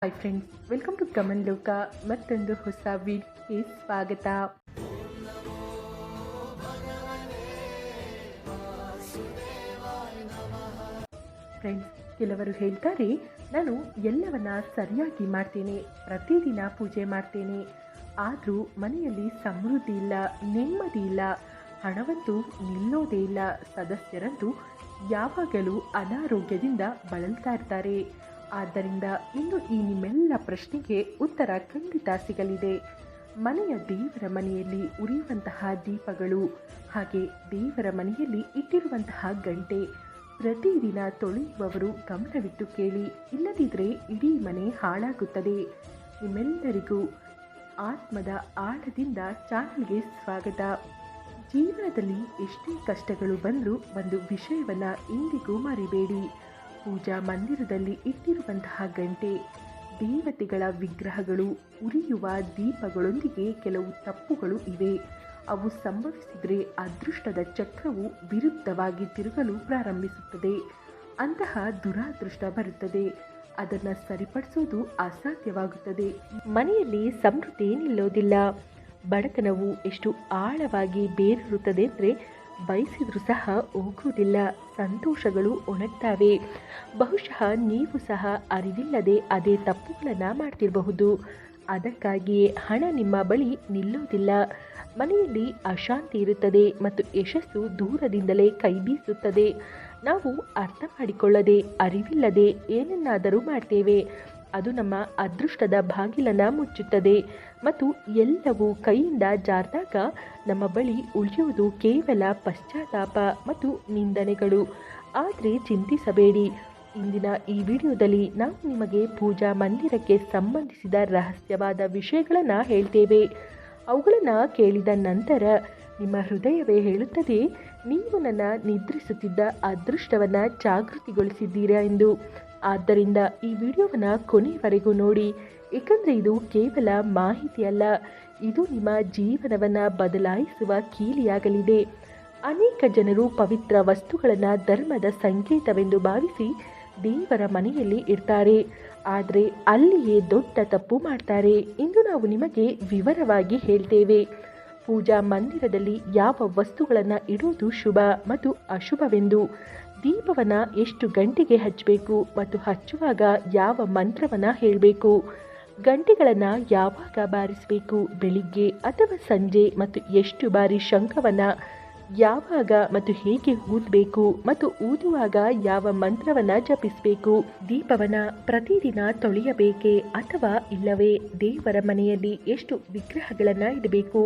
Hi friends, welcome to ಗಮನ್ ಲೋಕ. ಮತ್ತೊಂದು ಹೊಸ ವಿಡಿಯೋಗೆ ಸ್ವಾಗತ. ಫ್ರೆಂಡ್ಸ್, ಕೆಲವರು ಹೇಳ್ತಾರೆ, ನಾನು ಎಲ್ಲವನ್ನ ಸರಿಯಾಗಿ ಮಾಡ್ತೇನೆ, ಪ್ರತಿದಿನ ಪೂಜೆ ಮಾಡ್ತೇನೆ, ಆದರೂ ಮನೆಯಲ್ಲಿ ಸಮೃದ್ಧಿ ಇಲ್ಲ, ನೆಮ್ಮದಿ ಇಲ್ಲ, ಹಣವಂತೂ ನಿಲ್ಲೋದೇ ಇಲ್ಲ, ಸದಸ್ಯರಂತೂ ಯಾವಾಗಲೂ ಅನಾರೋಗ್ಯದಿಂದ ಬಳಲ್ತಾ ಇರ್ತಾರೆ. ಆದ್ದರಿಂದ ಇಂದು ಈ ನಿಮ್ಮೆಲ್ಲ ಪ್ರಶ್ನೆಗೆ ಉತ್ತರ ಖಂಡಿತ ಸಿಗಲಿದೆ. ಮನೆಯ ದೇವರ ಮನೆಯಲ್ಲಿ ಉರಿಯುವಂತಹ ದೀಪಗಳು, ಹಾಗೆ ದೇವರ ಮನೆಯಲ್ಲಿ ಇಟ್ಟಿರುವಂತಹ ಗಂಟೆ ಪ್ರತಿದಿನ ತೊಳೆಯುವವರು ಗಮನವಿಟ್ಟು ಕೇಳಿ, ಇಲ್ಲದಿದ್ದರೆ ಇಡೀ ಮನೆ ಹಾಳಾಗುತ್ತದೆ. ನಿಮ್ಮೆಲ್ಲರಿಗೂ ಆತ್ಮದ ಆಳದಿಂದ ಚಾನಲ್ಗೆ ಸ್ವಾಗತ. ಜೀವನದಲ್ಲಿ ಎಷ್ಟೇ ಕಷ್ಟಗಳು ಬಂದರೂ ಒಂದು ವಿಷಯವನ್ನು ಇಂದಿಗೂ ಮರಿಬೇಡಿ. ಪೂಜಾ ಮಂದಿರದಲ್ಲಿ ಇಟ್ಟಿರುವಂತಹ ಗಂಟೆ, ದೇವತೆಗಳ ವಿಗ್ರಹಗಳು, ಉರಿಯುವ ದೀಪಗಳೊಂದಿಗೆ ಕೆಲವು ತಪ್ಪುಗಳು ಇವೆ. ಅವು ಸಂಭವಿಸಿದರೆ ಅದೃಷ್ಟದ ಚಕ್ರವು ವಿರುದ್ಧವಾಗಿ ತಿರುಗಲು ಪ್ರಾರಂಭಿಸುತ್ತದೆ. ಅಂತಹ ದುರಾದೃಷ್ಟ ಬರುತ್ತದೆ. ಅದನ್ನು ಸರಿಪಡಿಸೋದು ಅಸಾಧ್ಯವಾಗುತ್ತದೆ. ಮನೆಯಲ್ಲಿ ಸಮೃದ್ಧಿ ನಿಲ್ಲೋದಿಲ್ಲ. ಬಡತನವು ಎಷ್ಟು ಆಳವಾಗಿ ಬೇರೂರುತ್ತದೆ ಅಂದರೆ ಬಯಸಿದ್ರೂ ಸಹ ಹೋಗುವುದಿಲ್ಲ. ಸಂತೋಷಗಳು ಒಣಗ್ತಾವೆ. ಬಹುಶಃ ನೀವು ಸಹ ಅರಿವಿಲ್ಲದೆ ಅದೇ ತಪ್ಪುಗಳನ್ನು ಮಾಡ್ತಿರಬಹುದು. ಅದಕ್ಕಾಗಿಯೇ ಹಣ ನಿಮ್ಮ ಬಳಿ ನಿಲ್ಲೋದಿಲ್ಲ. ಮನೆಯಲ್ಲಿ ಅಶಾಂತಿ ಇರುತ್ತದೆ ಮತ್ತು ಯಶಸ್ಸು ದೂರದಿಂದಲೇ ಕೈ ಬೀಸುತ್ತದೆ. ನಾವು ಅರ್ಥ ಮಾಡಿಕೊಳ್ಳದೆ, ಅರಿವಿಲ್ಲದೆ ಏನನ್ನಾದರೂ ಮಾಡ್ತೇವೆ. ಅದು ನಮ್ಮ ಅದೃಷ್ಟದ ಬಾಗಿಲನ್ನು ಮುಚ್ಚುತ್ತದೆ ಮತ್ತು ಎಲ್ಲವೂ ಕೈಯಿಂದ ಜಾರಿದಾಗ ನಮ್ಮ ಬಳಿ ಉಳಿಯುವುದು ಕೇವಲ ಪಶ್ಚಾತ್ತಾಪ ಮತ್ತು ನಿಂದನೆಗಳು. ಆದರೆ ಚಿಂತಿಸಬೇಡಿ, ಇಂದಿನ ಈ ವಿಡಿಯೋದಲ್ಲಿ ನಾವು ನಿಮಗೆ ಪೂಜಾ ಮಂದಿರಕ್ಕೆ ಸಂಬಂಧಿಸಿದ ರಹಸ್ಯವಾದ ವಿಷಯಗಳನ್ನು ಹೇಳ್ತೇವೆ. ಅವುಗಳನ್ನು ಕೇಳಿದ ನಂತರ ನಿಮ್ಮ ಹೃದಯವೇ ಹೇಳುತ್ತದೆ, ನೀವು ನನ್ನ ನಿದ್ರಿಸುತ್ತಿದ್ದ ಅದೃಷ್ಟವನ್ನು ಜಾಗೃತಿಗೊಳಿಸಿದ್ದೀರಾ ಎಂದು. ಆದ್ದರಿಂದ ಈ ವಿಡಿಯೋವನ್ನು ಕೊನೆಯವರೆಗೂ ನೋಡಿ, ಏಕೆಂದರೆ ಇದು ಕೇವಲ ಮಾಹಿತಿ ಅಲ್ಲ, ಇದು ನಿಮ್ಮ ಜೀವನವನ್ನು ಬದಲಾಯಿಸುವ ಕೀಲಿಯಾಗಲಿದೆ. ಅನೇಕ ಜನರು ಪವಿತ್ರ ವಸ್ತುಗಳನ್ನು ಧರ್ಮದ ಸಂಕೇತವೆಂದು ಭಾವಿಸಿ ದೇವರ ಮನೆಯಲ್ಲಿ ಇರ್ತಾರೆ, ಆದರೆ ಅಲ್ಲಿಯೇ ದೊಡ್ಡ ತಪ್ಪು ಮಾಡ್ತಾರೆ. ಇಂದು ನಾವು ನಿಮಗೆ ವಿವರವಾಗಿ ಹೇಳ್ತೇವೆ. ಪೂಜಾ ಮಂದಿರದಲ್ಲಿ ಯಾವ ವಸ್ತುಗಳನ್ನು ಇಡುವುದು ಶುಭ ಮತ್ತು ಅಶುಭವೆಂದು, ದೀಪವನ್ನು ಎಷ್ಟು ಗಂಟೆಗೆ ಹಚ್ಚಬೇಕು ಮತ್ತು ಹಚ್ಚುವಾಗ ಯಾವ ಮಂತ್ರವನ್ನು ಹೇಳಬೇಕು, ಗಂಟೆಗಳನ್ನು ಯಾವಾಗ ಬಾರಿಸಬೇಕು, ಬೆಳಿಗ್ಗೆ ಅಥವಾ ಸಂಜೆ, ಮತ್ತು ಎಷ್ಟು ಬಾರಿ ಶಂಖವನ್ನು ಯಾವಾಗ ಮತ್ತು ಹೇಗೆ ಊದಬೇಕು ಮತ್ತು ಊದುವಾಗ ಯಾವ ಮಂತ್ರವನ್ನು ಜಪಿಸಬೇಕು, ದೀಪವನ್ನು ಪ್ರತಿದಿನ ತೊಳೆಯಬೇಕೇ ಅಥವಾ ಇಲ್ಲವೇ, ದೇವರ ಮನೆಯಲ್ಲಿ ಎಷ್ಟು ವಿಗ್ರಹಗಳನ್ನು ಇಡಬೇಕು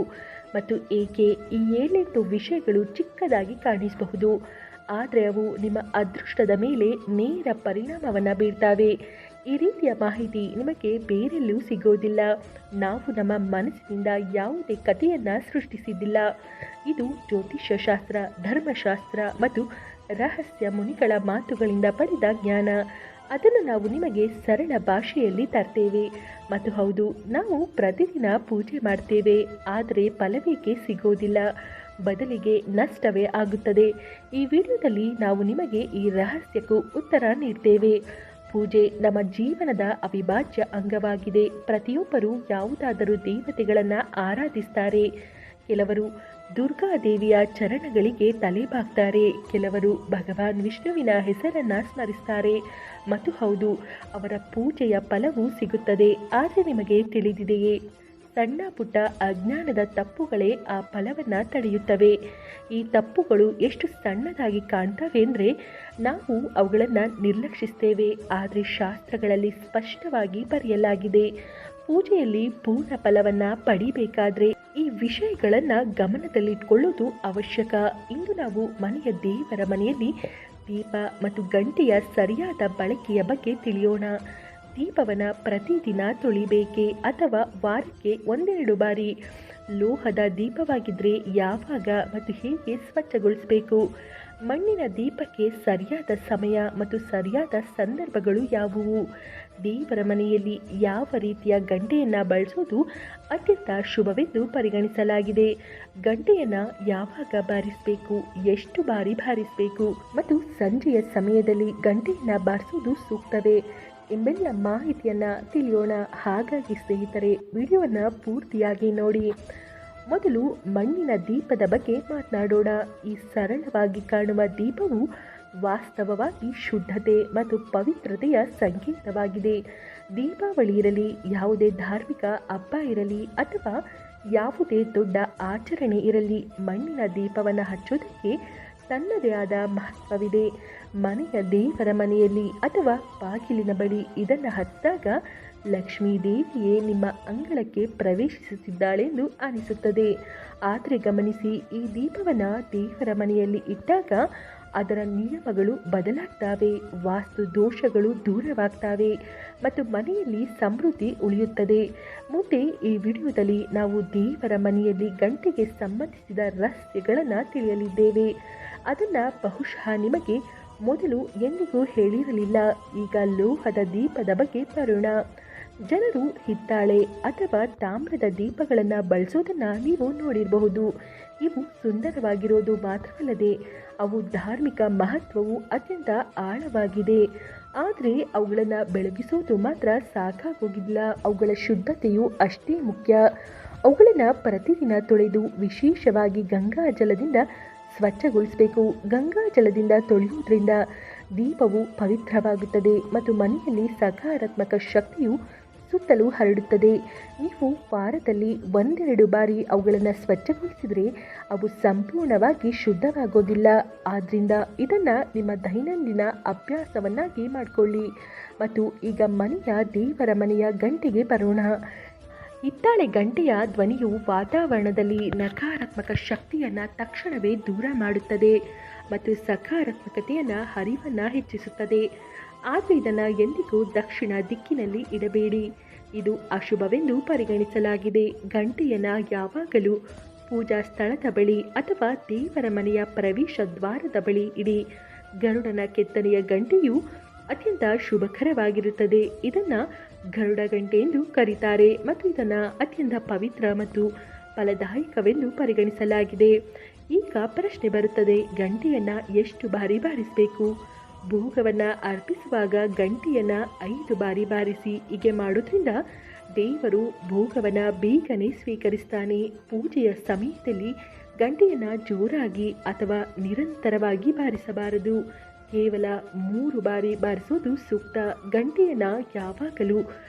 ಮತ್ತು ಏಕೆ. ಈ 7-8 ವಿಷಯಗಳು ಚಿಕ್ಕದಾಗಿ ಕಾಣಿಸಬಹುದು, ಆದರೆ ಅವು ನಿಮ್ಮ ಅದೃಷ್ಟದ ಮೇಲೆ ನೇರ ಪರಿಣಾಮವನ್ನು ಬೀರ್ತಾವೆ. ಈ ರೀತಿಯ ಮಾಹಿತಿ ನಿಮಗೆ ಬೇರೆಲ್ಲೂ ಸಿಗೋದಿಲ್ಲ. ನಾವು ನಮ್ಮ ಮನಸ್ಸಿನಿಂದ ಯಾವುದೇ ಕಥೆಯನ್ನು ಸೃಷ್ಟಿಸಿದ್ದಿಲ್ಲ. ಇದು ಜ್ಯೋತಿಷ್ಯ ಶಾಸ್ತ್ರ, ಧರ್ಮಶಾಸ್ತ್ರ ಮತ್ತು ರಹಸ್ಯ ಮುನಿಗಳ ಮಾತುಗಳಿಂದ ಪಡೆದ ಜ್ಞಾನ. ಅದನ್ನು ನಾವು ನಿಮಗೆ ಸರಳ ಭಾಷೆಯಲ್ಲಿ ತರ್ತೇವೆ. ಮತ್ತು ಹೌದು, ನಾವು ಪ್ರತಿದಿನ ಪೂಜೆ ಮಾಡ್ತೇವೆ, ಆದರೆ ಫಲವೇಕೆ ಸಿಗೋದಿಲ್ಲ, ಬದಲಿಗೆ ನಷ್ಟವೇ ಆಗುತ್ತದೆ. ಈ ವಿಡಿಯೋದಲ್ಲಿ ನಾವು ನಿಮಗೆ ಈ ರಹಸ್ಯಕ್ಕೂ ಉತ್ತರ ನೀಡ್ತೇವೆ. ಪೂಜೆ ನಮ್ಮ ಜೀವನದ ಅವಿಭಾಜ್ಯ ಅಂಗವಾಗಿದೆ. ಪ್ರತಿಯೊಬ್ಬರೂ ಯಾವುದಾದರೂ ದೇವತೆಗಳನ್ನು ಆರಾಧಿಸ್ತಾರೆ. ಕೆಲವರು ದುರ್ಗಾದೇವಿಯ ಚರಣಗಳಿಗೆ ತಲೆಬಾಗ್ತಾರೆ, ಕೆಲವರು ಭಗವಾನ್ ವಿಷ್ಣುವಿನ ಹೆಸರನ್ನು ಸ್ಮರಿಸ್ತಾರೆ. ಮತ್ತು ಹೌದು, ಅವರ ಪೂಜೆಯ ಫಲವೂ ಸಿಗುತ್ತದೆ. ಆದರೆ ನಿಮಗೆ ತಿಳಿದಿದೆಯೇ, ಸಣ್ಣ ಪುಟ್ಟ ಅಜ್ಞಾನದ ತಪ್ಪುಗಳೇ ಆ ಫಲವನ್ನು ತಡೆಯುತ್ತವೆ. ಈ ತಪ್ಪುಗಳು ಎಷ್ಟು ಸಣ್ಣದಾಗಿ ಕಾಣ್ತವೆ ಅಂದರೆ ನಾವು ಅವುಗಳನ್ನು ನಿರ್ಲಕ್ಷಿಸ್ತೇವೆ. ಆದರೆ ಶಾಸ್ತ್ರಗಳಲ್ಲಿ ಸ್ಪಷ್ಟವಾಗಿ ಬರೆಯಲಾಗಿದೆ, ಪೂಜೆಯಲ್ಲಿ ಪೂರ್ಣ ಫಲವನ್ನು ಪಡಿಬೇಕಾದ್ರೆ ಈ ವಿಷಯಗಳನ್ನು ಗಮನದಲ್ಲಿಟ್ಕೊಳ್ಳೋದು ಅವಶ್ಯಕ. ಇಂದು ನಾವು ಮನೆಯ ದೇವರ ಮನೆಯಲ್ಲಿ ದೀಪ ಮತ್ತು ಗಂಟೆಯ ಸರಿಯಾದ ಬಳಕೆಯ ಬಗ್ಗೆ ತಿಳಿಯೋಣ. ದೀಪವನ್ನು ಪ್ರತಿದಿನ ತೊಳಿಬೇಕೇ ಅಥವಾ ವಾರಕ್ಕೆ 1-2 ಬಾರಿ? ಲೋಹದ ದೀಪವಾಗಿದ್ದರೆ ಯಾವಾಗ ಮತ್ತು ಹೇಗೆ ಸ್ವಚ್ಛಗೊಳಿಸಬೇಕು? ಮಣ್ಣಿನ ದೀಪಕ್ಕೆ ಸರಿಯಾದ ಸಮಯ ಮತ್ತು ಸರಿಯಾದ ಸಂದರ್ಭಗಳು ಯಾವುವು? ದೇವರ ಮನೆಯಲ್ಲಿ ಯಾವ ರೀತಿಯ ಗಂಟೆಯನ್ನು ಬಳಸೋದು ಅತ್ಯಂತ ಶುಭವೆಂದು ಪರಿಗಣಿಸಲಾಗಿದೆ? ಗಂಟೆಯನ್ನು ಯಾವಾಗ ಬಾರಿಸಬೇಕು, ಎಷ್ಟು ಬಾರಿ ಬಾರಿಸಬೇಕು ಮತ್ತು ಸಂಜೆಯ ಸಮಯದಲ್ಲಿ ಗಂಟೆಯನ್ನು ಬಾರಿಸೋದು ಸೂಕ್ತವೇ? ಎಂಬೆಲ್ಲ ಮಾಹಿತಿಯನ್ನು ತಿಳಿಯೋಣ. ಹಾಗಾಗಿ ಸ್ನೇಹಿತರೆ, ವಿಡಿಯೋವನ್ನು ಪೂರ್ತಿಯಾಗಿ ನೋಡಿ. ಮೊದಲು ಮಣ್ಣಿನ ದೀಪದ ಬಗ್ಗೆ ಮಾತನಾಡೋಣ. ಈ ಸರಳವಾಗಿ ಕಾಣುವ ದೀಪವು ವಾಸ್ತವವಾಗಿ ಶುದ್ಧತೆ ಮತ್ತು ಪವಿತ್ರತೆಯ ಸಂಕೇತವಾಗಿದೆ. ದೀಪಾವಳಿ ಇರಲಿ, ಯಾವುದೇ ಧಾರ್ಮಿಕ ಹಬ್ಬ ಇರಲಿ ಅಥವಾ ಯಾವುದೇ ದೊಡ್ಡ ಆಚರಣೆ ಇರಲಿ, ಮಣ್ಣಿನ ದೀಪವನ್ನು ಹಚ್ಚೋದಕ್ಕೆ ತನ್ನದೇ ಆದ ಮಹತ್ವವಿದೆ. ಮನೆಯ ದೇವರ ಮನೆಯಲ್ಲಿ ಅಥವಾ ಬಾಗಿಲಿನ ಬಳಿ ಇದನ್ನು ಹಚ್ಚಿದಾಗ ಲಕ್ಷ್ಮೀ ದೇವಿಯೇ ನಿಮ್ಮ ಅಂಗಳಕ್ಕೆ ಪ್ರವೇಶಿಸುತ್ತಿದ್ದಾಳೆಂದು ಅನಿಸುತ್ತದೆ. ಆದರೆ ಗಮನಿಸಿ, ಈ ದೀಪವನ್ನು ದೇವರ ಮನೆಯಲ್ಲಿ ಇಟ್ಟಾಗ ಅದರ ನಿಯಮಗಳು ಬದಲಾಗ್ತವೆ, ವಾಸ್ತು ದೋಷಗಳು ದೂರವಾಗ್ತವೆ ಮತ್ತು ಮನೆಯಲ್ಲಿ ಸಮೃದ್ಧಿ ಉಳಿಯುತ್ತದೆ. ಮುಂದೆ ಈ ವಿಡಿಯೋದಲ್ಲಿ ನಾವು ದೇವರ ಮನೆಯಲ್ಲಿ ಗಂಟೆಗೆ ಸಂಬಂಧಿಸಿದ ರಹಸ್ಯಗಳನ್ನು ತಿಳಿಯಲಿದ್ದೇವೆ. ಅದನ್ನು ಬಹುಶಃ ನಿಮಗೆ ಮೊದಲು ಎಂದಿಗೂ ಹೇಳಿರಲಿಲ್ಲ. ಈಗ ಲೋಹದ ದೀಪದ ಬಗ್ಗೆ ಬರೋಣ. ಜನರು ಹಿತ್ತಾಳೆ ಅಥವಾ ತಾಮ್ರದ ದೀಪಗಳನ್ನು ಬಳಸೋದನ್ನು ನೀವು ನೋಡಿರಬಹುದು. ಇವು ಸುಂದರವಾಗಿರೋದು ಮಾತ್ರವಲ್ಲದೆ ಅವು ಧಾರ್ಮಿಕ ಮಹತ್ವವು ಅತ್ಯಂತ ಆಳವಾಗಿದೆ. ಆದರೆ ಅವುಗಳನ್ನು ಬೆಳಗಿಸೋದು ಮಾತ್ರ ಸಾಕಾಗೋಗಿಲ್ಲ. ಅವುಗಳ ಶುದ್ಧತೆಯು ಅಷ್ಟೇ ಮುಖ್ಯ. ಅವುಗಳನ್ನು ಪ್ರತಿದಿನ ತೊಳೆದು ವಿಶೇಷವಾಗಿ ಗಂಗಾ ಜಲದಿಂದ ಸ್ವಚ್ಛಗೊಳಿಸಬೇಕು. ಗಂಗಾ ಜಲದಿಂದ ತೊಳೆಯುವುದರಿಂದ ದೀಪವು ಪವಿತ್ರವಾಗುತ್ತದೆ ಮತ್ತು ಮನೆಯಲ್ಲಿ ಸಕಾರಾತ್ಮಕ ಶಕ್ತಿಯು ಸುತ್ತಲೂ ಹರಡುತ್ತದೆ. ನೀವು ವಾರದಲ್ಲಿ 1-2 ಬಾರಿ ಅವುಗಳನ್ನು ಸ್ವಚ್ಛಗೊಳಿಸಿದರೆ ಅವು ಸಂಪೂರ್ಣವಾಗಿ ಶುದ್ಧವಾಗೋದಿಲ್ಲ. ಆದ್ದರಿಂದ ಇದನ್ನು ನಿಮ್ಮ ದೈನಂದಿನ ಅಭ್ಯಾಸವನ್ನಾಗಿ ಮಾಡಿಕೊಳ್ಳಿ. ಮತ್ತು ಈಗ ದೇವರ ಮನೆಯ ಗಂಟೆಗೆ ಬರೋಣ. ಹಿತ್ತಾಳೆ ಗಂಟೆಯ ಧ್ವನಿಯು ವಾತಾವರಣದಲ್ಲಿ ನಕಾರಾತ್ಮಕ ಶಕ್ತಿಯನ್ನು ತಕ್ಷಣವೇ ದೂರ ಮಾಡುತ್ತದೆ ಮತ್ತು ಸಕಾರಾತ್ಮಕತೆಯನ್ನು ಹರಿವನ್ನು ಹೆಚ್ಚಿಸುತ್ತದೆ. ಆದರೆ ಇದನ್ನು ಎಂದಿಗೂ ದಕ್ಷಿಣ ದಿಕ್ಕಿನಲ್ಲಿ ಇಡಬೇಡಿ. ಇದು ಅಶುಭವೆಂದು ಪರಿಗಣಿಸಲಾಗಿದೆ. ಗಂಟೆಯನ್ನು ಯಾವಾಗಲೂ ಪೂಜಾ ಸ್ಥಳದ ಬಳಿ ಅಥವಾ ದೇವರ ಮನೆಯ ಪ್ರವೇಶ ದ್ವಾರದ ಬಳಿ ಇಡಿ. ಗರುಡನ ಕೆತ್ತನೆಯ ಗಂಟೆಯು ಅತ್ಯಂತ ಶುಭಕರವಾಗಿರುತ್ತದೆ. ಇದನ್ನು ಗರುಡ ಗಂಟೆ ಎಂದು ಕರೀತಾರೆ ಮತ್ತು ಇದನ್ನು ಅತ್ಯಂತ ಪವಿತ್ರ ಮತ್ತು ಫಲದಾಯಕವೆಂದು ಪರಿಗಣಿಸಲಾಗಿದೆ. ಈಗ ಪ್ರಶ್ನೆ ಬರುತ್ತದೆ, ಗಂಟೆಯನ್ನು ಎಷ್ಟು ಬಾರಿ ಬಾರಿಸಬೇಕು? ಭೋಗವನ್ನು ಅರ್ಪಿಸುವಾಗ ಗಂಟೆಯನ್ನು 5 ಬಾರಿ ಬಾರಿಸಿ. ಹೀಗೆ ಮಾಡೋದ್ರಿಂದ ದೇವರು ಭೋಗವನ್ನು ಬೇಗನೆ ಸ್ವೀಕರಿಸ್ತಾನೆ. ಪೂಜೆಯ ಸಮಯದಲ್ಲಿ ಗಂಟೆಯನ್ನು ಜೋರಾಗಿ ಅಥವಾ ನಿರಂತರವಾಗಿ ಬಾರಿಸಬಾರದು. ಕೇವಲ 3 ಬಾರಿ ಬಾರಿಸೋದು ಸೂಕ್ತ. ಗಂಟೆಯನ್ನು ಯಾವಾಗಲೂ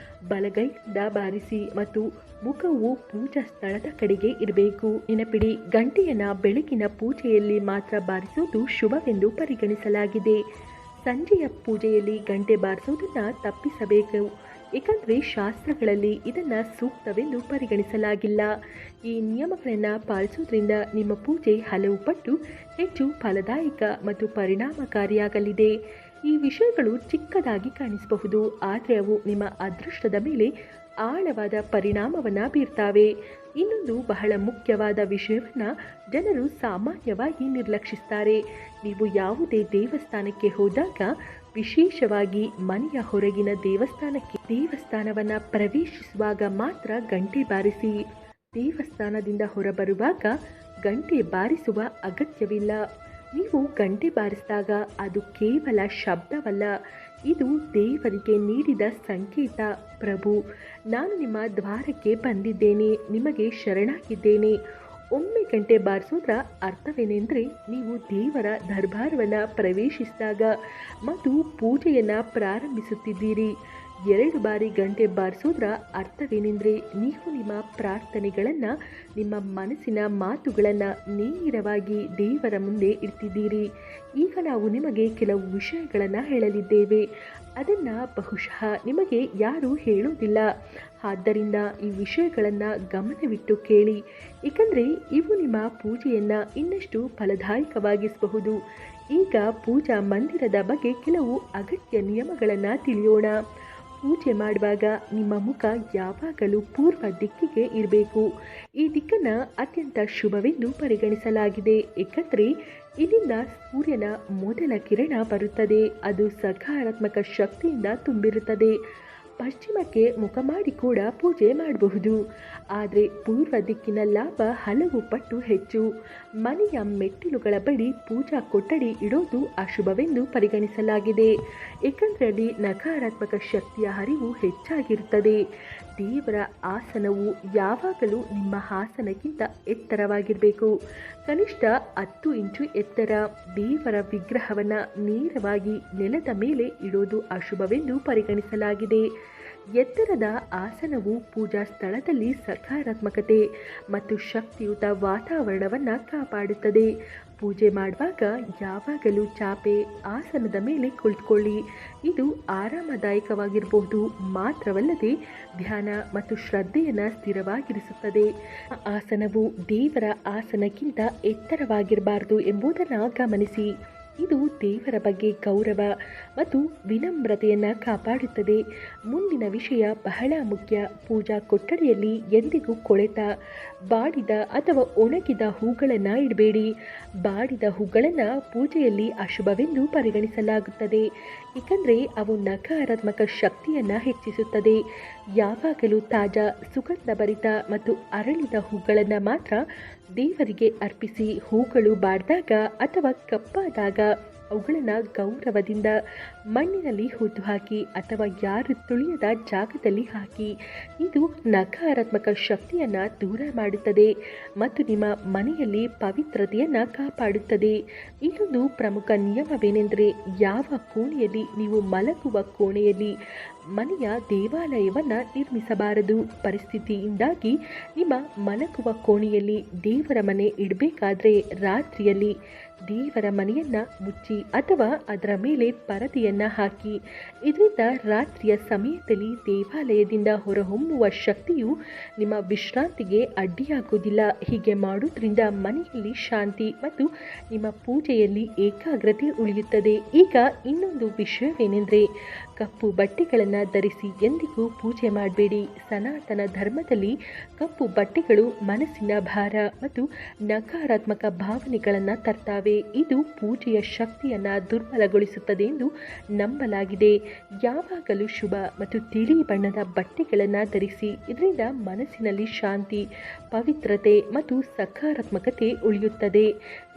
ಬಲಗೈಯಿಂದ ಬಾರಿಸಿ ಮತ್ತು ಮುಖವು ಪೂಜಾ ಸ್ಥಳದ ಕಡೆಗೆ ಇರಬೇಕು. ನೆನಪಿಡಿ, ಗಂಟೆಯನ್ನು ಬೆಳಗಿನ ಪೂಜೆಯಲ್ಲಿ ಮಾತ್ರ ಬಾರಿಸೋದು ಶುಭವೆಂದು ಪರಿಗಣಿಸಲಾಗಿದೆ. ಸಂಜೆಯ ಪೂಜೆಯಲ್ಲಿ ಗಂಟೆ ಬಾರಿಸೋದನ್ನು ತಪ್ಪಿಸಬೇಕು, ಏಕೆಂದರೆ ಶಾಸ್ತ್ರಗಳಲ್ಲಿ ಇದನ್ನು ಸೂಕ್ತವೆಂದು ಪರಿಗಣಿಸಲಾಗಿಲ್ಲ. ಈ ನಿಯಮಗಳನ್ನು ಪಾಲಿಸೋದ್ರಿಂದ ನಿಮ್ಮ ಪೂಜೆ ಹಲವು ಪಟ್ಟು ಹೆಚ್ಚು ಫಲದಾಯಕ ಮತ್ತು ಪರಿಣಾಮಕಾರಿಯಾಗಲಿದೆ. ಈ ವಿಷಯಗಳು ಚಿಕ್ಕದಾಗಿ ಕಾಣಿಸಬಹುದು, ಆದರೆ ಅವು ನಿಮ್ಮ ಅದೃಷ್ಟದ ಮೇಲೆ ಆಳವಾದ ಪರಿಣಾಮವನ್ನು ಬೀರ್ತಾವೆ. ಇನ್ನೊಂದು ಬಹಳ ಮುಖ್ಯವಾದ ವಿಷಯವನ್ನು ಜನರು ಸಾಮಾನ್ಯವಾಗಿ ನಿರ್ಲಕ್ಷಿಸ್ತಾರೆ. ನೀವು ಯಾವುದೇ ದೇವಸ್ಥಾನಕ್ಕೆ ಹೋದಾಗ, ವಿಶೇಷವಾಗಿ ಮನೆಯ ಹೊರಗಿನ ದೇವಸ್ಥಾನವನ್ನು ಪ್ರವೇಶಿಸುವಾಗ ಮಾತ್ರ ಗಂಟೆ ಬಾರಿಸಿ. ದೇವಸ್ಥಾನದಿಂದ ಹೊರಬರುವಾಗ ಗಂಟೆ ಬಾರಿಸುವ ಅಗತ್ಯವಿಲ್ಲ. ನೀವು ಗಂಟೆ ಬಾರಿಸಿದಾಗ ಅದು ಕೇವಲ ಶಬ್ದವಲ್ಲ, ಇದು ದೇವರಿಗೆ ನೀಡಿದ ಸಂಕೇತ. ಪ್ರಭು, ನಾನು ನಿಮ್ಮ ದ್ವಾರಕ್ಕೆ ಬಂದಿದ್ದೇನೆ, ನಿಮಗೆ ಶರಣಾಗಿದ್ದೇನೆ. ಒಮ್ಮೆ ಗಂಟೆ ಬಾರಿಸೋದ್ರ ಅರ್ಥವೇನೆಂದರೆ, ನೀವು ದೇವರ ದರ್ಬಾರವನ್ನು ಪ್ರವೇಶಿಸಿದಾಗ ಮತ್ತು ಪೂಜೆಯನ್ನು ಪ್ರಾರಂಭಿಸುತ್ತಿದ್ದೀರಿ. 2 ಬಾರಿ ಗಂಟೆ ಬಾರಿಸೋದ್ರ ಅರ್ಥವೇನೆಂದರೆ, ನೀವು ನಿಮ್ಮ ಪ್ರಾರ್ಥನೆಗಳನ್ನು, ನಿಮ್ಮ ಮನಸ್ಸಿನ ಮಾತುಗಳನ್ನು ನೇರವಾಗಿ ದೇವರ ಮುಂದೆ ಇಡ್ತಿದ್ದೀರಿ. ಈಗ ನಾವು ನಿಮಗೆ ಕೆಲವು ವಿಷಯಗಳನ್ನು ಹೇಳಲಿದ್ದೇವೆ. ಅದನ್ನು ಬಹುಶಃ ನಿಮಗೆ ಯಾರೂ ಹೇಳೋದಿಲ್ಲ. ಆದ್ದರಿಂದ ಈ ವಿಷಯಗಳನ್ನು ಗಮನವಿಟ್ಟು ಕೇಳಿ, ಏಕೆಂದರೆ ಇವು ನಿಮ್ಮ ಪೂಜೆಯನ್ನು ಇನ್ನಷ್ಟು ಫಲದಾಯಕವಾಗಿಸಬಹುದು. ಈಗ ಪೂಜಾ ಮಂದಿರದ ಬಗ್ಗೆ ಕೆಲವು ಅಗತ್ಯ ನಿಯಮಗಳನ್ನು ತಿಳಿಯೋಣ. ಪೂಜೆ ಮಾಡುವಾಗ ನಿಮ್ಮ ಮುಖ ಯಾವಾಗಲೂ ಪೂರ್ವ ದಿಕ್ಕಿಗೆ ಇರಬೇಕು. ಈ ದಿಕ್ಕನ್ನು ಅತ್ಯಂತ ಶುಭವೆಂದು ಪರಿಗಣಿಸಲಾಗಿದೆ, ಏಕೆಂದರೆ ಇಲ್ಲಿಂದ ಸೂರ್ಯನ ಮೊದಲ ಕಿರಣ ಬರುತ್ತದೆ. ಅದು ಸಕಾರಾತ್ಮಕ ಶಕ್ತಿಯಿಂದ ತುಂಬಿರುತ್ತದೆ. ಪಶ್ಚಿಮಕ್ಕೆ ಮುಖ ಮಾಡಿ ಕೂಡ ಪೂಜೆ ಮಾಡಬಹುದು. ಆದರೆ ಪೂರ್ವ ದಿಕ್ಕಿನ ಲಾಭ ಹಲವು ಪಟ್ಟು ಹೆಚ್ಚು. ಮನೆಯ ಮೆಟ್ಟಿಲುಗಳ ಬಳಿ ಪೂಜಾ ಕೊಠಡಿ ಇಡೋದು ಅಶುಭವೆಂದು ಪರಿಗಣಿಸಲಾಗಿದೆ. ಏಕೆಂದರೆ ಅಲ್ಲಿ ನಕಾರಾತ್ಮಕ ಶಕ್ತಿಯ ಹರಿವು ಹೆಚ್ಚಾಗಿರುತ್ತದೆ. ದೇವರ ಆಸನವು ಯಾವಾಗಲೂ ನಿಮ್ಮ ಆಸನಕ್ಕಿಂತ ಎತ್ತರವಾಗಿರಬೇಕು. ಕನಿಷ್ಠ 10 ಇಂಚು ಎತ್ತರ. ದೇವರ ವಿಗ್ರಹವನ್ನು ನೇರವಾಗಿ ನೆಲದ ಮೇಲೆ ಇಡೋದು ಅಶುಭವೆಂದು ಪರಿಗಣಿಸಲಾಗಿದೆ. ಎತ್ತರದ ಆಸನವು ಪೂಜಾ ಸ್ಥಳದಲ್ಲಿ ಸಕಾರಾತ್ಮಕತೆ ಮತ್ತು ಶಕ್ತಿಯುತ ವಾತಾವರಣವನ್ನು ಕಾಪಾಡುತ್ತದೆ. ಪೂಜೆ ಮಾಡುವಾಗ ಯಾವಾಗಲೂ ಚಾಪೆ ಆಸನದ ಮೇಲೆ ಕುಳಿತುಕೊಳ್ಳಿ. ಇದು ಆರಾಮದಾಯಕವಾಗಿರಬಹುದು ಮಾತ್ರವಲ್ಲದೆ ಧ್ಯಾನ ಮತ್ತು ಶ್ರದ್ಧೆಯನ್ನು ಸ್ಥಿರವಾಗಿರಿಸುತ್ತದೆ. ಆಸನವು ದೇವರ ಆಸನಕ್ಕಿಂತ ಎತ್ತರವಾಗಿರಬಾರದು ಎಂಬುದನ್ನು ಗಮನಿಸಿ. ಇದು ದೇವರ ಬಗ್ಗೆ ಗೌರವ ಮತ್ತು ವಿನಮ್ರತೆಯನ್ನು ಕಾಪಾಡುತ್ತದೆ. ಮುಂದಿನ ವಿಷಯ ಬಹಳ ಮುಖ್ಯ. ಪೂಜಾ ಕೊಠಡಿಯಲ್ಲಿ ಎಂದಿಗೂ ಕೊಳೆತ, ಬಾಡಿದ ಅಥವಾ ಒಣಗಿದ ಹೂಗಳನ್ನು ಇಡಬೇಡಿ. ಬಾಡಿದ ಹೂಗಳನ್ನು ಪೂಜೆಯಲ್ಲಿ ಅಶುಭವೆಂದು ಪರಿಗಣಿಸಲಾಗುತ್ತದೆ, ಏಕೆಂದರೆ ಅವು ನಕಾರಾತ್ಮಕ ಶಕ್ತಿಯನ್ನು ಹೆಚ್ಚಿಸುತ್ತದೆ. ಯಾವಾಗಲೂ ತಾಜಾ, ಸುಗಂಧಭರಿತ ಮತ್ತು ಅರಳಿದ ಹೂಗಳನ್ನು ಮಾತ್ರ ದೇವರಿಗೆ ಅರ್ಪಿಸಿ. ಹೂಗಳು ಬಾಡಿದಾಗ ಅಥವಾ ಕಪ್ಪಾದಾಗ ಅವುಗಳನ್ನು ಗೌರವದಿಂದ ಮಣ್ಣಿನಲ್ಲಿ ಹೂತು ಹಾಕಿ ಅಥವಾ ಯಾರು ತುಳಿಯದ ಜಾಗದಲ್ಲಿ ಹಾಕಿ. ಇದು ನಕಾರಾತ್ಮಕ ಶಕ್ತಿಯನ್ನು ದೂರ ಮಾಡುತ್ತದೆ ಮತ್ತು ನಿಮ್ಮ ಮನೆಯಲ್ಲಿ ಪವಿತ್ರತೆಯನ್ನು ಕಾಪಾಡುತ್ತದೆ. ಇನ್ನೊಂದು ಪ್ರಮುಖ ನಿಯಮವೇನೆಂದರೆ, ಯಾವ ಕೋಣೆಯಲ್ಲಿ ನೀವು ಮಲಗುವ ಕೋಣೆಯಲ್ಲಿ ಮನೆಯ ದೇವಾಲಯವನ್ನು ನಿರ್ಮಿಸಬಾರದು. ಪರಿಸ್ಥಿತಿಯಿಂದಾಗಿ ನಿಮ್ಮ ಮಲಗುವ ಕೋಣೆಯಲ್ಲಿ ದೇವರ ಮನೆ ಇಡಬೇಕಾದ್ರೆ ರಾತ್ರಿಯಲ್ಲಿ ದೇವರ ಮನೆಯನ್ನು ಮುಚ್ಚಿ ಅಥವಾ ಅದರ ಮೇಲೆ ಪರದೆಯನ್ನು ಹಾಕಿ. ಇದರಿಂದ ರಾತ್ರಿಯ ಸಮಯದಲ್ಲಿ ದೇವಾಲಯದಿಂದ ಹೊರಹೊಮ್ಮುವ ಶಕ್ತಿಯು ನಿಮ್ಮ ವಿಶ್ರಾಂತಿಗೆ ಅಡ್ಡಿಯಾಗುವುದಿಲ್ಲ. ಹೀಗೆ ಮಾಡುವುದರಿಂದ ಮನೆಯಲ್ಲಿ ಶಾಂತಿ ಮತ್ತು ನಿಮ್ಮ ಪೂಜೆಯಲ್ಲಿ ಏಕಾಗ್ರತೆ ಉಳಿಯುತ್ತದೆ. ಈಗ ಇನ್ನೊಂದು ವಿಷಯವೇನೆಂದರೆ, ಕಪ್ಪು ಬಟ್ಟೆಗಳನ್ನು ಧರಿಸಿ ಎಂದಿಗೂ ಪೂಜೆ ಮಾಡಬೇಡಿ. ಸನಾತನ ಧರ್ಮದಲ್ಲಿ ಕಪ್ಪು ಬಟ್ಟೆಗಳು ಮನಸ್ಸಿನ ಭಾರ ಮತ್ತು ನಕಾರಾತ್ಮಕ ಭಾವನೆಗಳನ್ನು ತರ್ತಾವೆ. ಇದು ಪೂಜೆಯ ಶಕ್ತಿಯನ್ನು ದುರ್ಬಲಗೊಳಿಸುತ್ತದೆ ಎಂದು ನಂಬಲಾಗಿದೆ. ಯಾವಾಗಲೂ ಶುಭ ಮತ್ತು ತಿಳಿ ಬಣ್ಣದ ಬಟ್ಟೆಗಳನ್ನು ಧರಿಸಿ. ಇದರಿಂದ ಮನಸ್ಸಿನಲ್ಲಿ ಶಾಂತಿ, ಪವಿತ್ರತೆ ಮತ್ತು ಸಕಾರಾತ್ಮಕತೆ ಉಳಿಯುತ್ತದೆ.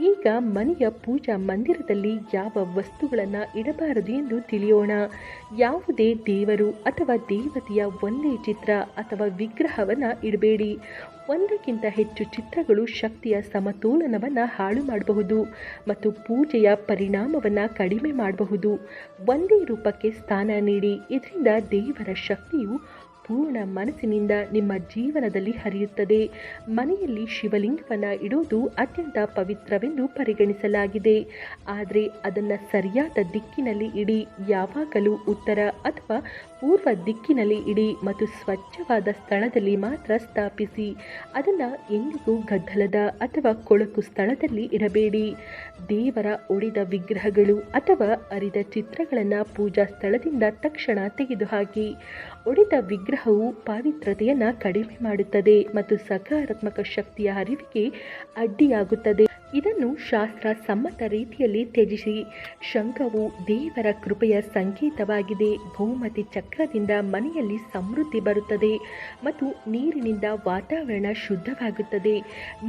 ಈಗ ಮನೆಯ ಪೂಜಾ ಮಂದಿರದಲ್ಲಿ ಯಾವ ವಸ್ತುಗಳನ್ನು ಇಡಬಾರದು ಎಂದು ತಿಳಿಯೋಣ. ಯಾವುದೇ ದೇವರು ಅಥವಾ ದೇವತೆಯ ಒಂದೇ ಚಿತ್ರ ಅಥವಾ ವಿಗ್ರಹವನ್ನು ಇಡಬೇಡಿ. ಒಂದಕ್ಕಿಂತ ಹೆಚ್ಚು ಚಿತ್ರಗಳು ಶಕ್ತಿಯ ಸಮತೋಲನವನ್ನು ಹಾಳು ಮಾಡಬಹುದು ಮತ್ತು ಪೂಜೆಯ ಪರಿಣಾಮವನ್ನು ಕಡಿಮೆ ಮಾಡಬಹುದು. ಒಂದೇ ರೂಪಕ್ಕೆ ಸ್ಥಾನ ನೀಡಿ. ಇದರಿಂದ ದೇವರ ಶಕ್ತಿಯು ಪೂರ್ಣ ಮನಸ್ಸಿನಿಂದ ನಿಮ್ಮ ಜೀವನದಲ್ಲಿ ಹರಿಯುತ್ತದೆ. ಮನೆಯಲ್ಲಿ ಶಿವಲಿಂಗವನ್ನು ಇಡುವುದು ಅತ್ಯಂತ ಪವಿತ್ರವೆಂದು ಪರಿಗಣಿಸಲಾಗಿದೆ, ಆದರೆ ಅದನ್ನು ಸರಿಯಾದ ದಿಕ್ಕಿನಲ್ಲಿ ಇಡಿ. ಯಾವಾಗಲೂ ಉತ್ತರ ಅಥವಾ ಪೂರ್ವ ದಿಕ್ಕಿನಲ್ಲಿ ಇಡಿ ಮತ್ತು ಸ್ವಚ್ಛವಾದ ಸ್ಥಳದಲ್ಲಿ ಮಾತ್ರ ಸ್ಥಾಪಿಸಿ. ಅದನ್ನು ಎಂದಿಗೂ ಗದ್ದಲದ ಅಥವಾ ಕೊಳಕು ಸ್ಥಳದಲ್ಲಿ ಇಡಬೇಡಿ. ದೇವರ ಒಡೆದ ವಿಗ್ರಹಗಳು ಅಥವಾ ಅರಿದ ಚಿತ್ರಗಳನ್ನು ಪೂಜಾ ಸ್ಥಳದಿಂದ ತಕ್ಷಣ ತೆಗೆದುಹಾಕಿ. ಒಡೆದ ವಿಗ್ರಹವು ಪವಿತ್ರತೆಯನ್ನು ಕಡಿಮೆ ಮಾಡುತ್ತದೆ ಮತ್ತು ಸಕಾರಾತ್ಮಕ ಶಕ್ತಿಯ ಹರಿವಿಗೆ ಅಡ್ಡಿಯಾಗುತ್ತದೆ. ಇದನ್ನು ಶಾಸ್ತ್ರ ಸಮ್ಮತ ರೀತಿಯಲ್ಲಿ ತ್ಯಜಿಸಿ. ಶಂಖವು ದೇವರ ಕೃಪೆಯ ಸಂಕೇತವಾಗಿದೆ. ಗೋಮತಿ ಚಕ್ರದಿಂದ ಮನೆಯಲ್ಲಿ ಸಮೃದ್ಧಿ ಬರುತ್ತದೆ ಮತ್ತು ನೀರಿನಿಂದ ವಾತಾವರಣ ಶುದ್ಧವಾಗುತ್ತದೆ.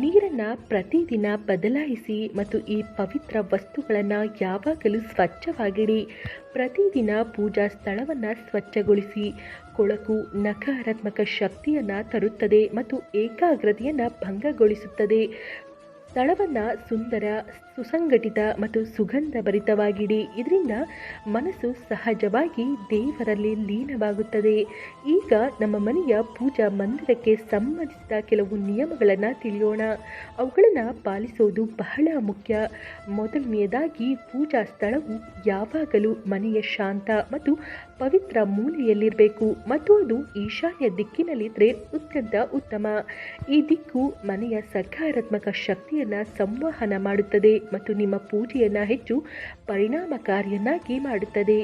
ನೀರನ್ನು ಪ್ರತಿದಿನ ಬದಲಾಯಿಸಿ ಮತ್ತು ಈ ಪವಿತ್ರ ವಸ್ತುಗಳನ್ನು ಯಾವಾಗಲೂ ಸ್ವಚ್ಛವಾಗಿಡಿ. ಪ್ರತಿದಿನ ಪೂಜಾ ಸ್ಥಳವನ್ನು ಸ್ವಚ್ಛಗೊಳಿಸಿ. ಕೊಳಕು ನಕಾರಾತ್ಮಕ ಶಕ್ತಿಯನ್ನು ತರುತ್ತದೆ ಮತ್ತು ಏಕಾಗ್ರತೆಯನ್ನು ಭಂಗಗೊಳಿಸುತ್ತದೆ. ಸ್ಥಳವನ್ನು ಸುಂದರ, ಸುಸಂಘಟಿತ ಮತ್ತು ಸುಗಂಧಭರಿತವಾಗಿಡಿ. ಇದರಿಂದ ಮನಸ್ಸು ಸಹಜವಾಗಿ ದೇವರಲ್ಲಿ ಲೀನವಾಗುತ್ತದೆ. ಈಗ ನಮ್ಮ ಮನೆಯ ಪೂಜಾ ಮಂದಿರಕ್ಕೆ ಸಂಬಂಧಿಸಿದ ಕೆಲವು ನಿಯಮಗಳನ್ನು ತಿಳಿಯೋಣ. ಅವುಗಳನ್ನು ಪಾಲಿಸೋದು ಬಹಳ ಮುಖ್ಯ. ಮೊದಲನೆಯದಾಗಿ, ಪೂಜಾ ಸ್ಥಳವು ಯಾವಾಗಲೂ ಮನೆಯ ಶಾಂತ ಮತ್ತು ಪವಿತ್ರ ಮೂಲೆಯಲ್ಲಿರಬೇಕು ಮತ್ತು ಅದು ಈಶಾನ್ಯ ದಿಕ್ಕಿನಲ್ಲಿದ್ದರೆ ಅತ್ಯಂತ ಉತ್ತಮ. ಈ ದಿಕ್ಕು ಮನೆಯ ಸಕಾರಾತ್ಮಕ ಶಕ್ತಿಯನ್ನು ಸಂವಹನ ಮಾಡುತ್ತದೆ ಮತ್ತು ನಿಮ್ಮ ಪೂಜೆಯನ್ನು ಹೆಚ್ಚು ಪರಿಣಾಮಕಾರಿಯನ್ನಾಗಿ ಮಾಡುತ್ತದೆ.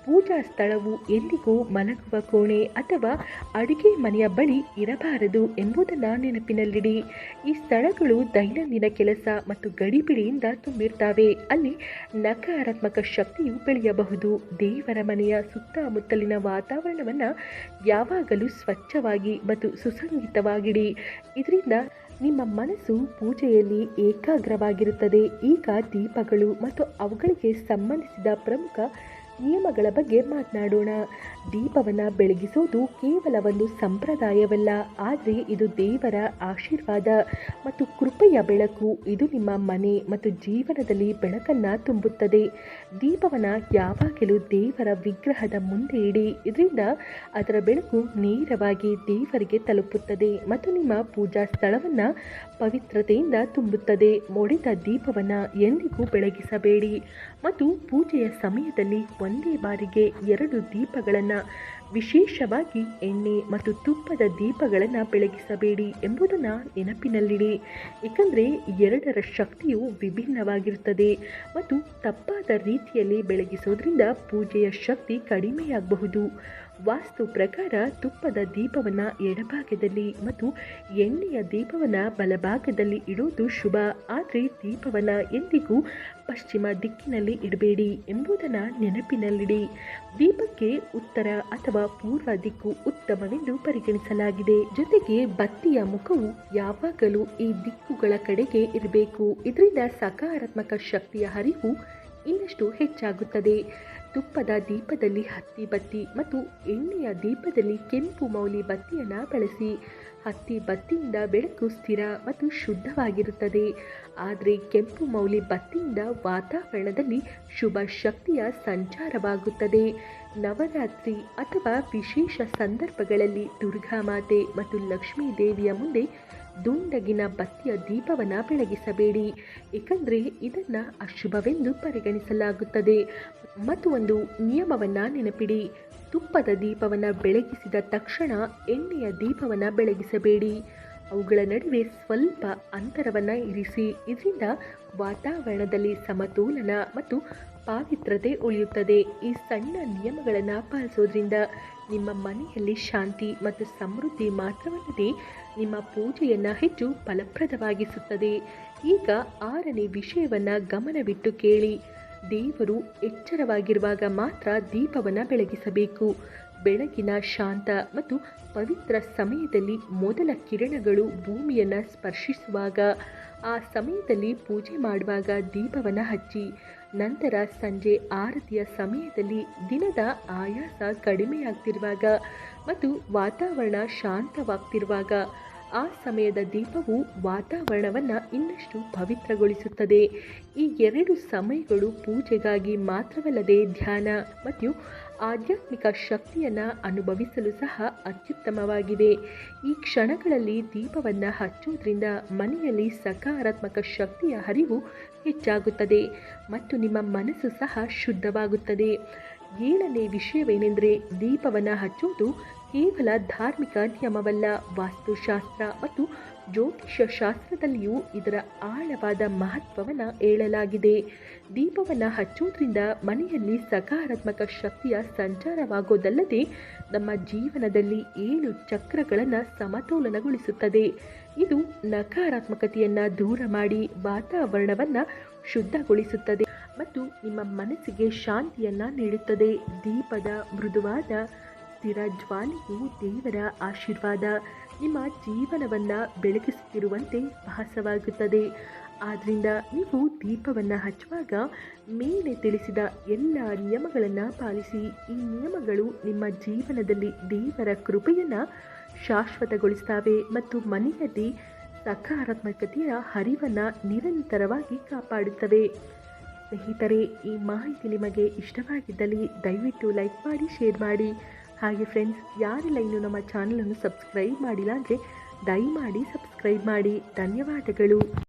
ಪೂಜಾ ಸ್ಥಳವು ಎಂದಿಗೂ ಮಲಗುವ ಕೋಣೆ ಅಥವಾ ಅಡುಗೆ ಮನೆಯ ಬಳಿ ಇರಬಾರದು ಎಂಬುದನ್ನು ನೆನಪಿನಲ್ಲಿಡಿ. ಈ ಸ್ಥಳಗಳು ದೈನಂದಿನ ಕೆಲಸ ಮತ್ತು ಗಡಿಬಿಡಿಯಿಂದ ತುಂಬಿರ್ತವೆ. ಅಲ್ಲಿ ನಕಾರಾತ್ಮಕ ಶಕ್ತಿಯು ಬೆಳೆಯಬಹುದು. ದೇವರ ಮನೆಯ ಸುತ್ತಮುತ್ತಲಿನ ವಾತಾವರಣವನ್ನು ಯಾವಾಗಲೂ ಸ್ವಚ್ಛವಾಗಿ ಮತ್ತು ಸುಸಂಗೀತವಾಗಿಡಿ. ಇದರಿಂದ ನಿಮ್ಮ ಮನಸ್ಸು ಪೂಜೆಯಲ್ಲಿ ಏಕಾಗ್ರವಾಗಿರುತ್ತದೆ. ಈಗ ದೀಪಗಳು ಮತ್ತು ಅವುಗಳಿಗೆ ಸಂಬಂಧಿಸಿದ ಪ್ರಮುಖ ನಿಯಮಗಳ ಬಗ್ಗೆ ಮಾತನಾಡೋಣ. ದೀಪವನ್ನು ಬೆಳಗಿಸೋದು ಕೇವಲ ಒಂದು ಸಂಪ್ರದಾಯವಲ್ಲ, ಆದರೆ ಇದು ದೇವರ ಆಶೀರ್ವಾದ ಮತ್ತು ಕೃಪೆಯ ಬೆಳಕು. ಇದು ನಿಮ್ಮ ಮನೆ ಮತ್ತು ಜೀವನದಲ್ಲಿ ಬೆಳಕನ್ನು ತುಂಬುತ್ತದೆ. ದೀಪವನ್ನು ಯಾವಾಗಲೂ ದೇವರ ವಿಗ್ರಹದ ಮುಂದೆ ಇಡಿ. ಇದರಿಂದ ಅದರ ಬೆಳಕು ನೇರವಾಗಿ ದೇವರಿಗೆ ತಲುಪುತ್ತದೆ ಮತ್ತು ನಿಮ್ಮ ಪೂಜಾ ಸ್ಥಳವನ್ನು ಪವಿತ್ರತೆಯಿಂದ ತುಂಬುತ್ತದೆ. ಮುಡಿದ ದೀಪವನ್ನು ಎಂದಿಗೂ ಬೆಳಗಿಸಬೇಡಿ ಮತ್ತು ಪೂಜೆಯ ಸಮಯದಲ್ಲಿ ಒಂದೇ ಬಾರಿಗೆ 2 ದೀಪಗಳನ್ನು, ವಿಶೇಷವಾಗಿ ಎಣ್ಣೆ ಮತ್ತು ತುಪ್ಪದ ದೀಪಗಳನ್ನು ಬೆಳಗಿಸಬೇಡಿ ಎಂಬುದನ್ನು ನೆನಪಿನಲ್ಲಿಡಿ. ಏಕೆಂದರೆ ಎರಡರ ಶಕ್ತಿಯು ವಿಭಿನ್ನವಾಗಿರುತ್ತದೆ ಮತ್ತು ತಪ್ಪಾದ ರೀತಿಯಲ್ಲಿ ಬೆಳಗಿಸೋದ್ರಿಂದ ಪೂಜೆಯ ಶಕ್ತಿ ಕಡಿಮೆಯಾಗಬಹುದು. ವಾಸ್ತು ಪ್ರಕಾರ ತುಪ್ಪದ ದೀಪವನ್ನು ಎಡಭಾಗದಲ್ಲಿ ಮತ್ತು ಎಣ್ಣೆಯ ದೀಪವನ್ನು ಬಲಭಾಗದಲ್ಲಿ ಇಡುವುದು ಶುಭ. ಆದರೆ ದೀಪವನ್ನು ಎಂದಿಗೂ ಪಶ್ಚಿಮ ದಿಕ್ಕಿನಲ್ಲಿ ಇಡಬೇಡಿ ಎಂಬುದನ್ನು ನೆನಪಿನಲ್ಲಿಡಿ. ದೀಪಕ್ಕೆ ಉತ್ತರ ಅಥವಾ ಪೂರ್ವ ದಿಕ್ಕು ಉತ್ತಮವೆಂದು ಪರಿಗಣಿಸಲಾಗಿದೆ. ಜೊತೆಗೆ ಬತ್ತಿಯ ಮುಖವು ಯಾವಾಗಲೂ ಈ ದಿಕ್ಕುಗಳ ಕಡೆಗೆ ಇರಬೇಕು. ಇದರಿಂದ ಸಕಾರಾತ್ಮಕ ಶಕ್ತಿಯ ಹರಿವು ಇನ್ನಷ್ಟು ಹೆಚ್ಚಾಗುತ್ತದೆ. ತುಪ್ಪದ ದೀಪದಲ್ಲಿ ಹತ್ತಿ ಬತ್ತಿ ಮತ್ತು ಎಣ್ಣೆಯ ದೀಪದಲ್ಲಿ ಕೆಂಪು ಮೌಲಿ ಬತ್ತಿಯನ್ನು ಬಳಸಿ. ಹತ್ತಿ ಬತ್ತಿಯಿಂದ ಬೆಳಕು ಸ್ಥಿರ ಮತ್ತು ಶುದ್ಧವಾಗಿರುತ್ತದೆ, ಆದರೆ ಕೆಂಪು ಮೌಲಿ ಬತ್ತಿಯಿಂದ ವಾತಾವರಣದಲ್ಲಿ ಶುಭ ಶಕ್ತಿಯ ಸಂಚಾರವಾಗುತ್ತದೆ. ನವರಾತ್ರಿ ಅಥವಾ ವಿಶೇಷ ಸಂದರ್ಭಗಳಲ್ಲಿ ದುರ್ಗಾ ಮಾತೆ ಮತ್ತು ಲಕ್ಷ್ಮೀ ದೇವಿಯ ಮುಂದೆ ದುಂಡಗಿನ ಬತ್ತಿಯ ದೀಪವನ್ನು ಬೆಳಗಿಸಬೇಡಿ, ಏಕೆಂದರೆ ಇದನ್ನು ಅಶುಭವೆಂದು ಪರಿಗಣಿಸಲಾಗುತ್ತದೆ. ಮತ್ತು ಒಂದು ನಿಯಮವನ್ನು ನೆನಪಿಡಿ, ತುಪ್ಪದ ದೀಪವನ್ನು ಬೆಳಗಿಸಿದ ತಕ್ಷಣ ಎಣ್ಣೆಯ ದೀಪವನ್ನು ಬೆಳಗಿಸಬೇಡಿ. ಅವುಗಳ ನಡುವೆ ಸ್ವಲ್ಪ ಅಂತರವನ್ನು ಇರಿಸಿ. ಇದರಿಂದ ವಾತಾವರಣದಲ್ಲಿ ಸಮತೋಲನ ಮತ್ತು ಪಾವಿತ್ರತೆ ಉಳಿಯುತ್ತದೆ. ಈ ಸಣ್ಣ ನಿಯಮಗಳನ್ನು ಪಾಲಿಸೋದ್ರಿಂದ ನಿಮ್ಮ ಮನೆಯಲ್ಲಿ ಶಾಂತಿ ಮತ್ತು ಸಮೃದ್ಧಿ ಮಾತ್ರವಲ್ಲದೆ ನಿಮ್ಮ ಪೂಜೆಯನ್ನು ಹೆಚ್ಚು ಫಲಪ್ರದವಾಗಿಸುತ್ತದೆ. ಈಗ 6ನೇ ವಿಷಯವನ್ನು ಗಮನವಿಟ್ಟು ಕೇಳಿ. ದೇವರು ಎಚ್ಚರವಾಗಿರುವಾಗ ಮಾತ್ರ ದೀಪವನ್ನು ಬೆಳಗಿಸಬೇಕು. ಬೆಳಗಿನ ಶಾಂತ ಮತ್ತು ಪವಿತ್ರ ಸಮಯದಲ್ಲಿ ಮೊದಲ ಕಿರಣಗಳು ಭೂಮಿಯನ್ನು ಸ್ಪರ್ಶಿಸುವಾಗ ಆ ಸಮಯದಲ್ಲಿ ಪೂಜೆ ಮಾಡುವಾಗ ದೀಪವನ್ನು ಹಚ್ಚಿ. ನಂತರ ಸಂಜೆ ಆರತಿಯ ಸಮಯದಲ್ಲಿ ದಿನದ ಆಯಾಸ ಕಡಿಮೆಯಾಗ್ತಿರುವಾಗ ಮತ್ತು ವಾತಾವರಣ ಶಾಂತವಾಗ್ತಿರುವಾಗ ಆ ಸಮಯದ ದೀಪವು ವಾತಾವರಣವನ್ನು ಇನ್ನಷ್ಟು ಪವಿತ್ರಗೊಳಿಸುತ್ತದೆ. ಈ 2 ಸಮಯಗಳು ಪೂಜೆಗಾಗಿ ಮಾತ್ರವಲ್ಲದೆ ಧ್ಯಾನ ಮತ್ತು ಆಧ್ಯಾತ್ಮಿಕ ಶಕ್ತಿಯನ್ನು ಅನುಭವಿಸಲು ಸಹ ಅತ್ಯುತ್ತಮವಾಗಿವೆ. ಈ ಕ್ಷಣಗಳಲ್ಲಿ ದೀಪವನ್ನು ಹಚ್ಚೋದ್ರಿಂದ ಮನೆಯಲ್ಲಿ ಸಕಾರಾತ್ಮಕ ಶಕ್ತಿಯ ಹರಿವು ಹೆಚ್ಚಾಗುತ್ತದೆ ಮತ್ತು ನಿಮ್ಮ ಮನಸ್ಸು ಸಹ ಶುದ್ಧವಾಗುತ್ತದೆ. 7ನೇ ವಿಷಯವೇನೆಂದರೆ, ದೀಪವನ್ನು ಹಚ್ಚುವುದು ಕೇವಲ ಧಾರ್ಮಿಕ ನಿಯಮವಲ್ಲ, ವಾಸ್ತುಶಾಸ್ತ್ರ ಮತ್ತು ಜ್ಯೋತಿಷ್ಯ ಶಾಸ್ತ್ರದಲ್ಲಿಯೂ ಇದರ ಆಳವಾದ ಮಹತ್ವವನ್ನು ಹೇಳಲಾಗಿದೆ. ದೀಪವನ್ನು ಹಚ್ಚುವುದರಿಂದ ಮನೆಯಲ್ಲಿ ಸಕಾರಾತ್ಮಕ ಶಕ್ತಿಯ ಸಂಚಾರವಾಗೋದಲ್ಲದೆ ನಮ್ಮ ಜೀವನದಲ್ಲಿ 7 ಚಕ್ರಗಳನ್ನು ಸಮತೋಲನಗೊಳಿಸುತ್ತದೆ. ಇದು ನಕಾರಾತ್ಮಕತೆಯನ್ನು ದೂರ ಮಾಡಿ ವಾತಾವರಣವನ್ನು ಶುದ್ಧಗೊಳಿಸುತ್ತದೆ ಮತ್ತು ನಿಮ್ಮ ಮನಸ್ಸಿಗೆ ಶಾಂತಿಯನ್ನು ನೀಡುತ್ತದೆ. ದೀಪದ ಮೃದುವಾದ ಸ್ಥಿರ ಜ್ವಾಲೆಯು ದೇವರ ಆಶೀರ್ವಾದ ನಿಮ್ಮ ಜೀವನವನ್ನು ಬೆಳಗಿಸುತ್ತಿರುವಂತೆ ಭಾಸವಾಗುತ್ತದೆ. ಆದ್ದರಿಂದ ನೀವು ದೀಪವನ್ನು ಹಚ್ಚುವಾಗ ಮೇಲೆ ತಿಳಿಸಿದ ಎಲ್ಲ ನಿಯಮಗಳನ್ನು ಪಾಲಿಸಿ. ಈ ನಿಯಮಗಳು ನಿಮ್ಮ ಜೀವನದಲ್ಲಿ ದೇವರ ಕೃಪೆಯನ್ನು ಶಾಶ್ವತಗೊಳಿಸುತ್ತವೆ ಮತ್ತು ಮನೆಯಲ್ಲಿ ಸಕಾರಾತ್ಮಕತೆಯ ಹರಿವನ್ನು ನಿರಂತರವಾಗಿ ಕಾಪಾಡುತ್ತವೆ. ಸ್ನೇಹಿತರೆ, ಈ ಮಾಹಿತಿ ನಿಮಗೆ ಇಷ್ಟವಾಗಿದ್ದಲ್ಲಿ ದಯವಿಟ್ಟು ಲೈಕ್ ಮಾಡಿ, ಶೇರ್ ಮಾಡಿ. ಹಾಗೆ ಫ್ರೆಂಡ್ಸ್, ಯಾರೆಲ್ಲ ಇನ್ನೂ ನಮ್ಮ ಚಾನಲನ್ನು ಸಬ್ಸ್ಕ್ರೈಬ್ ಮಾಡಿಲ್ಲ ಅಂದರೆ ದಯಮಾಡಿ ಸಬ್ಸ್ಕ್ರೈಬ್ ಮಾಡಿ. ಧನ್ಯವಾದಗಳು.